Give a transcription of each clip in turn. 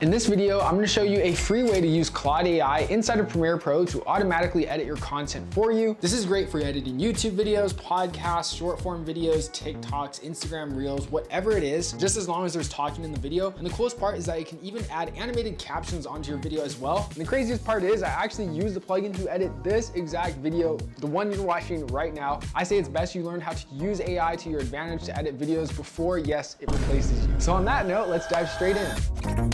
In this video, I'm going to show you a free way to use Claude AI inside of Premiere Pro to automatically edit your content for you. This is great for editing YouTube videos, podcasts, short form videos, TikToks, Instagram Reels, whatever it is, just as long as there's talking in the video. And the coolest part is that you can even add animated captions onto your video as well. And the craziest part is I actually use the plugin to edit this exact video, the one you're watching right now. I say it's best you learn how to use AI to your advantage to edit videos before, yes, it replaces you. So on that note, let's dive straight in.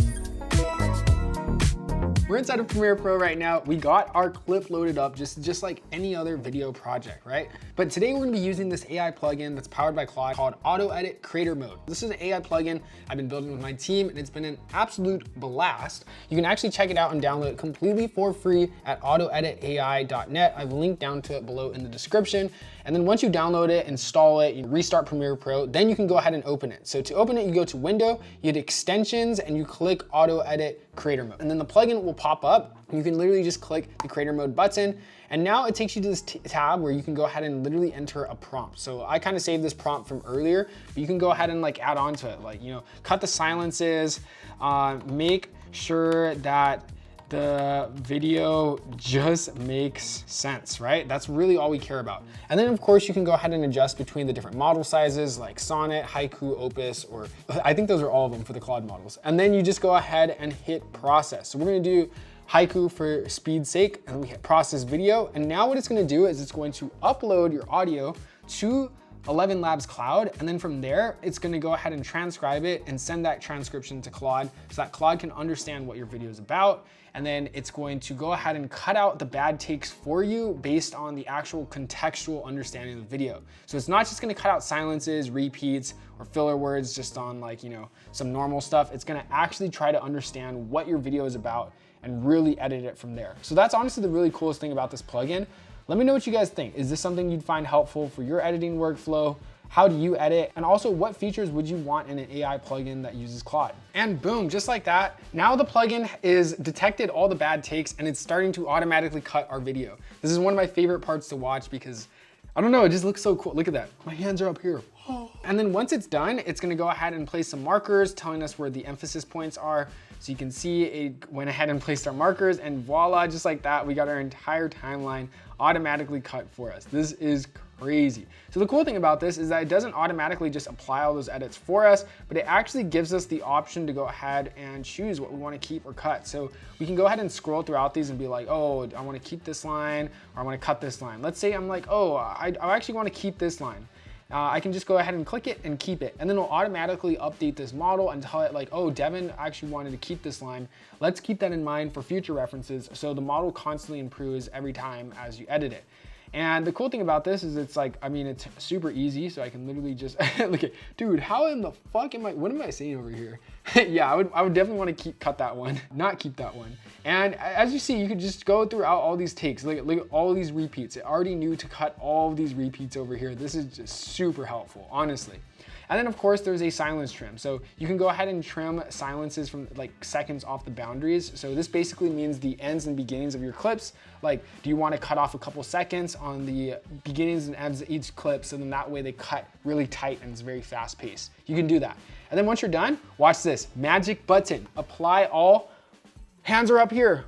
We're inside of Premiere Pro right now. We got our clip loaded up just like any other video project, right? But today we're gonna be using this AI plugin that's powered by Claude called AutoEdit Creator Mode. This is an AI plugin I've been building with my team and it's been an absolute blast. You can actually check it out and download it completely for free at autoeditai.net. I've linked down to it below in the description. And then once you download it, install it, you restart Premiere Pro, then you can go ahead and open it. So to open it, you go to Window, you hit Extensions, and you click AutoEdit Creator Mode. And then the plugin will pop up. You can literally just click the Creator Mode button. And now it takes you to this tab where you can go ahead and literally enter a prompt. So I kind of saved this prompt from earlier, but you can go ahead and like add on to it. Like, you know, cut the silences, make sure that the video just makes sense, right? That's really all we care about. And then of course you can go ahead and adjust between the different model sizes like Sonnet, Haiku, Opus, or I think those are all of them for the Claude models. And then you just go ahead and hit process. So we're gonna do Haiku for speed's sake, and we hit process video. And now what it's gonna do is it's going to upload your audio to 11 Labs Cloud, and then from there, it's gonna go ahead and transcribe it and send that transcription to Claude so that Claude can understand what your video is about. And then it's going to go ahead and cut out the bad takes for you based on the actual contextual understanding of the video. So it's not just gonna cut out silences, repeats, or filler words just on like, you know, some normal stuff. It's gonna actually try to understand what your video is about and really edit it from there. So that's honestly the really coolest thing about this plugin. Let me know what you guys think. Is this something you'd find helpful for your editing workflow? How do you edit? And also, what features would you want in an AI plugin that uses Claude? And boom, just like that, now the plugin is detected all the bad takes and it's starting to automatically cut our video. This is one of my favorite parts to watch because, I don't know, it just looks so cool. Look at that, my hands are up here. And then once it's done, it's gonna go ahead and place some markers telling us where the emphasis points are. So you can see it went ahead and placed our markers and voila, just like that, we got our entire timeline automatically cut for us. This is crazy. So the cool thing about this is that it doesn't automatically just apply all those edits for us, but it actually gives us the option to go ahead and choose what we want to keep or cut. So we can go ahead and scroll throughout these and be like, oh, I want to keep this line or I want to cut this line. Let's say I'm like, oh, I actually want to keep this line. I can just go ahead and click it and keep it. And then it'll automatically update this model and tell it like, oh, Devin actually wanted to keep this line. Let's keep that in mind for future references. So the model constantly improves every time as you edit it. And the cool thing about this is it's like, I mean, it's super easy. So I can literally just look at, dude, how in the fuck what am I saying over here? Yeah, I would definitely want to cut that one, not keep that one. And as you see, you could just go throughout all these takes. Look at all these repeats. It already knew to cut all of these repeats over here. This is just super helpful, honestly. And then of course there's a silence trim. So you can go ahead and trim silences from like seconds off the boundaries. So this basically means the ends and beginnings of your clips. Like, do you want to cut off a couple seconds on the beginnings and ends of each clip? So then that way they cut really tight and it's very fast paced. You can do that. And then once you're done, watch this, magic button, apply all, hands are up here.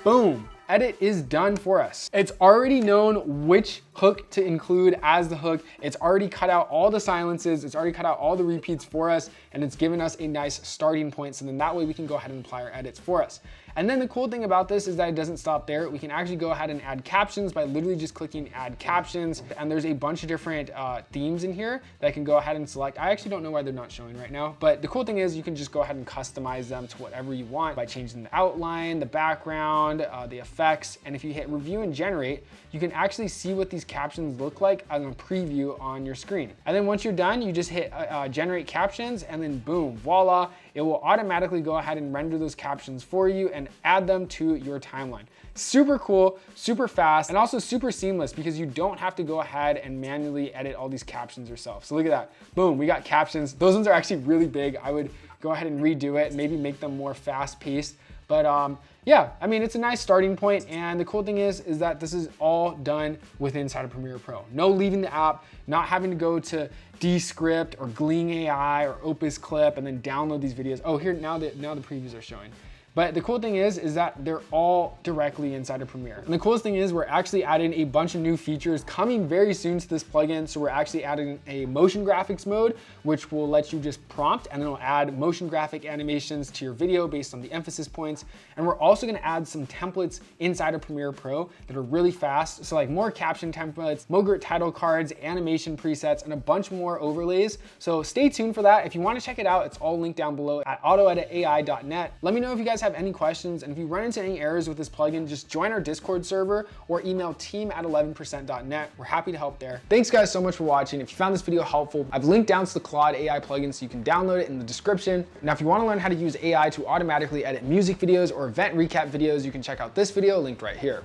Boom. Edit is done for us. It's already known which hook to include as the hook. It's already cut out all the silences. It's already cut out all the repeats for us. And it's given us a nice starting point. So then that way we can go ahead and apply our edits for us. And then the cool thing about this is that it doesn't stop there. We can actually go ahead and add captions by literally just clicking add captions. And there's a bunch of different themes in here that I can go ahead and select. I actually don't know why they're not showing right now, but the cool thing is you can just go ahead and customize them to whatever you want by changing the outline, the background, the effects. And if you hit review and generate, you can actually see what these captions look like on a preview on your screen. And then once you're done, you just hit generate captions and then boom, voila, it will automatically go ahead and render those captions for you and add them to your timeline. Super cool, super fast, and also super seamless because you don't have to go ahead and manually edit all these captions yourself. So look at that, boom, we got captions. Those ones are actually really big. I would go ahead and redo it, maybe make them more fast paced. But yeah, I mean, it's a nice starting point, and the cool thing is that this is all done within inside of Premiere Pro. No leaving the app, not having to go to Descript or Glean AI or Opus Clip and then download these videos. Oh, here now the previews are showing. But the cool thing is that they're all directly inside of Premiere. And the coolest thing is we're actually adding a bunch of new features coming very soon to this plugin. So we're actually adding a motion graphics mode, which will let you just prompt and it'll add motion graphic animations to your video based on the emphasis points. And we're also gonna add some templates inside of Premiere Pro that are really fast. So like more caption templates, Mogurt title cards, animation presets, and a bunch more overlays. So stay tuned for that. If you wanna check it out, it's all linked down below at autoeditai.net. Let me know if you guys have any questions, and if you run into any errors with this plugin, just join our Discord server or email team@11%.net. We're happy to help there. Thanks guys so much for watching. If you found this video helpful, I've linked down to the Claude AI plugin so you can download it in the description. Now, if you want to learn how to use AI to automatically edit music videos or event recap videos, you can check out this video linked right here.